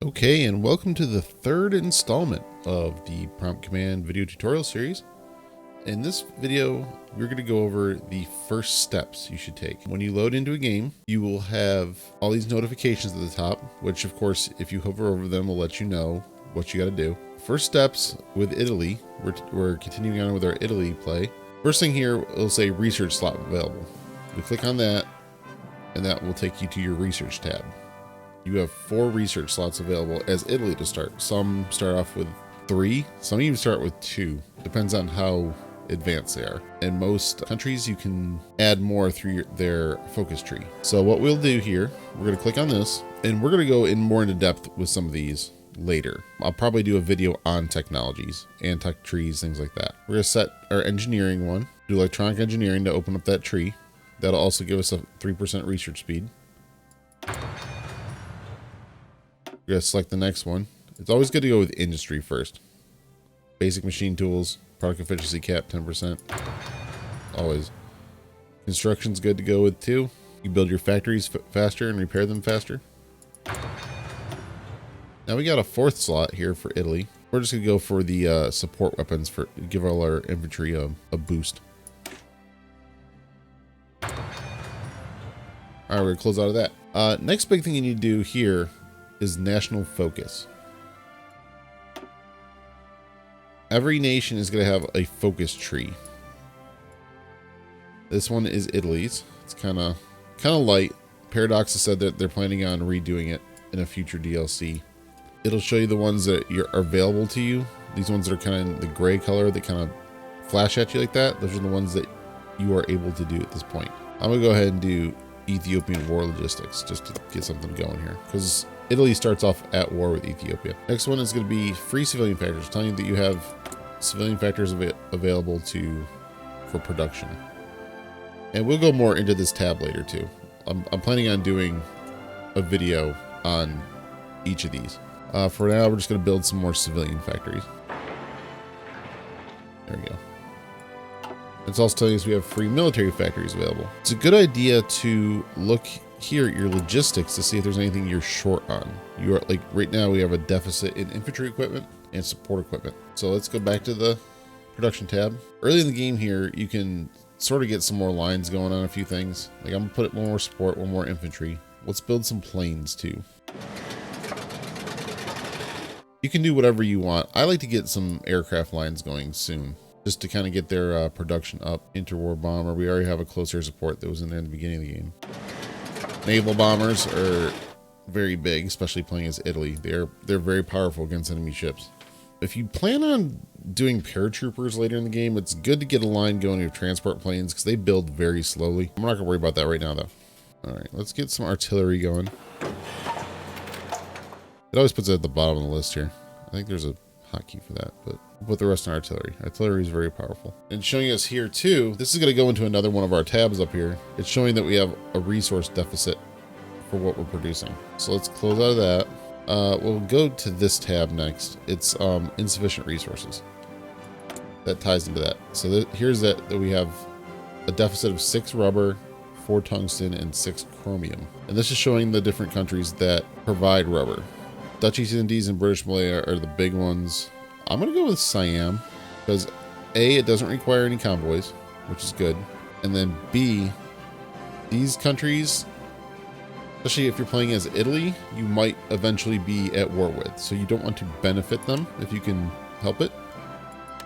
Okay, and welcome to the third installment of the Prompt Command video tutorial series. In this video, we're going to go over the first steps you should take. When you load into a game, you will have all these notifications at the top, which of course, if you hover over them, will let you know what you got to do. First steps with Italy, we're continuing on with our Italy play. First thing here, it'll say research slot available. You click on that, and that will take you to your research tab. You have 4 research slots available as Italy to start. Some start off with 3, some even start with 2. Depends on how advanced they are. In most countries, you can add more through their focus tree. So what we'll do here, we're going to click on this, and we're going to go in more into depth with some of these later. I'll probably do a video on technologies and tech trees, things like that. We're going to set our engineering one, do electronic engineering to open up that tree. That'll also give us a 3% research speed. We're going to select the next one. It's always good to go with industry first. Basic machine tools, product efficiency cap 10%. Always. Construction's good to go with too. You build your factories faster and repair them faster. Now we got a 4th slot here for Italy. We're just going to go for the support weapons for give all our infantry a boost. Alright, we're going to close out of that. Next big thing you need to do here is national focus. Every nation is going to have a focus tree. This one is Italy's. It's kind of light. Paradox has said that they're planning on redoing it in a future DLC. It'll show you the ones that are available to you. These ones that are kind of the gray color that kind of flash at you like that. Those are the ones that you are able to do at this point. I'm going to go ahead and do Ethiopian war logistics just to get something going here, because Italy starts off at war with Ethiopia. Next one is going to be free civilian factors, telling you that you have civilian factors available for production. And we'll go more into this tab later too. I'm planning on doing a video on each of these. For now, we're just going to build some more civilian factories. There we go. It's also telling us we have free military factories available. It's a good idea to look here at your logistics to see if there's anything you're short on. You are, like right now, we have a deficit in infantry equipment and support equipment. So let's go back to the production tab. Early in the game here, you can sort of get some more lines going on a few things. Like I'm gonna put one more support, one more infantry. Let's build some planes too. You can do whatever you want. I like to get some aircraft lines going soon, just to kind of get their production up. Interwar bomber, we already have a close air support that was in there in the beginning of the game. Naval bombers are very big, especially playing as Italy. They're very powerful against enemy ships. If you plan on doing paratroopers later in the game, it's good to get a line going of transport planes because they build very slowly. I'm not gonna worry about that right now though. All right, let's get some artillery going. It always puts it at the bottom of the list here. I think there's a hotkey for that, but we'll put the rest in artillery. Artillery is very powerful. And showing us here too, this is going to go into another one of our tabs up here. It's showing that we have a resource deficit for what we're producing. So let's close out of that. We'll go to this tab next. It's insufficient resources. That ties into that. So here's that we have a deficit of 6 rubber, 4 tungsten, and 6 chromium. And this is showing the different countries that provide rubber. Dutch East Indies and British Malaya are the big ones. I'm going to go with Siam because A, it doesn't require any convoys, which is good. And then B, these countries, especially if you're playing as Italy, you might eventually be at war with. So you don't want to benefit them if you can help it.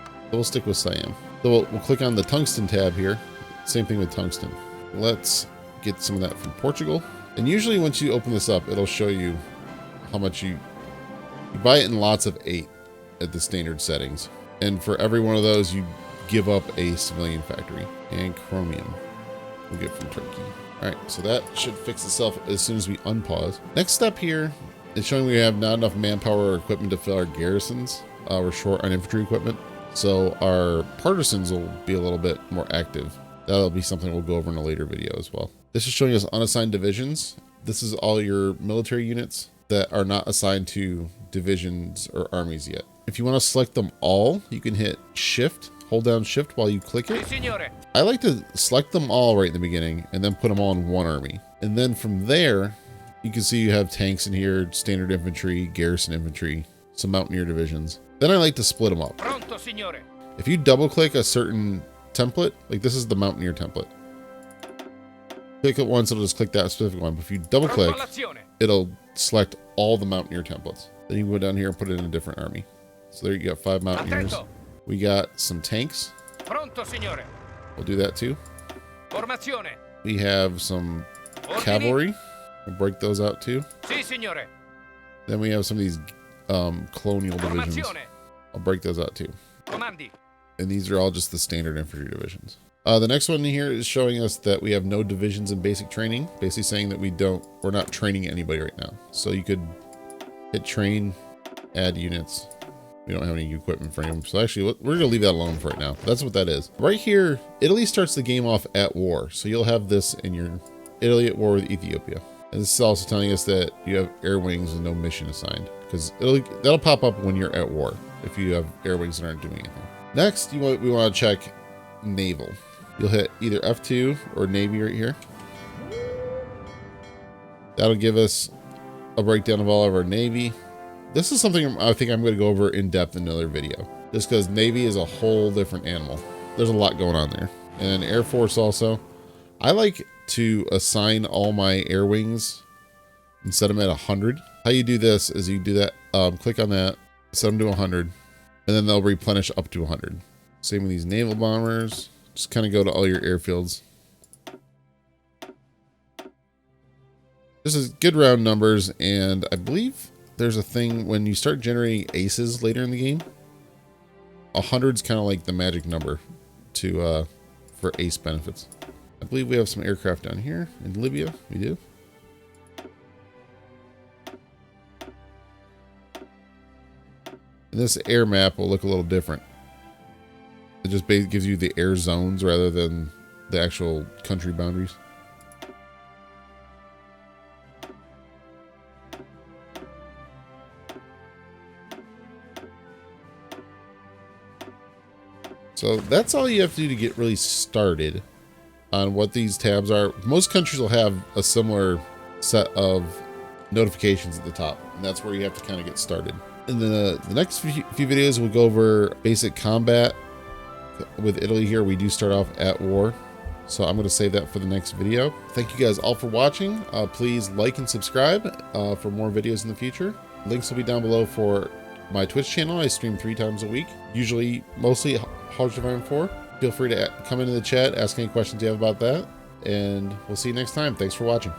So we'll stick with Siam. So we'll click on the tungsten tab here. Same thing with tungsten. Let's get some of that from Portugal. And usually once you open this up, it'll show you how much you buy it in lots of 8 at the standard settings. And for every one of those, you give up a civilian factory. And chromium we'll get from Turkey. All right, so that should fix itself as soon as we unpause. Next step here is showing we have not enough manpower or equipment to fill our garrisons. We're short on infantry equipment. So our partisans will be a little bit more active. That'll be something we'll go over in a later video as well. This is showing us unassigned divisions. This is all your military units that are not assigned to divisions or armies yet. If you want to select them all, you can hit shift, hold down shift while you click it. I like to select them all right in the beginning and then put them all in one army. And then from there, You can see you have tanks in here, standard infantry, garrison infantry, some mountaineer divisions. Then I like to split them up. Pronto, signore. If you double click a certain template, like this is the mountaineer template. Click it once, it'll just click that specific one. But if you double click, it'll select all the mountaineer templates. Then you can go down here and put it in a different army. So there you got 5 mountaineers. We got some tanks. Pronto, signore. We'll do that too. Formazione. We have some cavalry. We'll break those out too. Sì, signore. Then we have some of these colonial divisions. I'll break those out too. Comandi. And these are all just the standard infantry divisions. The next one here is showing us that we have no divisions in basic training, basically saying that we're not training anybody right now. So you could hit train, add units. We don't have any equipment for them. So actually, we're gonna leave that alone for right now. That's what that is. Right here, Italy starts the game off at war. So you'll have this in your Italy at war with Ethiopia. And this is also telling us that you have air wings and no mission assigned, because that'll pop up when you're at war if you have air wings that aren't doing anything. Next, we want to check naval. You'll hit either F2 or Navy right here. That'll give us a breakdown of all of our Navy. This is something I think I'm going to go over in depth in another video, just because Navy is a whole different animal. There's a lot going on there. And Air Force also. I like to assign all my air wings and set them at 100. How you do this is you do that, click on that, set them to 100, and then they'll replenish up to 100. Same with these naval bombers. Just kind of go to all your airfields. This is good round numbers, and I believe there's a thing when you start generating aces later in the game. 100's kind of like the magic number to for ace benefits. I believe we have some aircraft down here in Libya. We do. And this air map will look a little different. It just basically gives you the air zones rather than the actual country boundaries. So that's all you have to do to get really started on what these tabs are. Most countries will have a similar set of notifications at the top, and that's where you have to kind of get started. In the next few videos, we'll go over basic combat. With Italy here, we do start off at war, so I'm going to save that for the next video. Thank you guys all for watching. Please like and subscribe for more videos in the future. Links will be down below for my Twitch channel. I stream 3 times a week, usually mostly Hearts of Iron 4. Feel free to come into the chat, ask any questions you have about that, and we'll see you next time. Thanks for watching.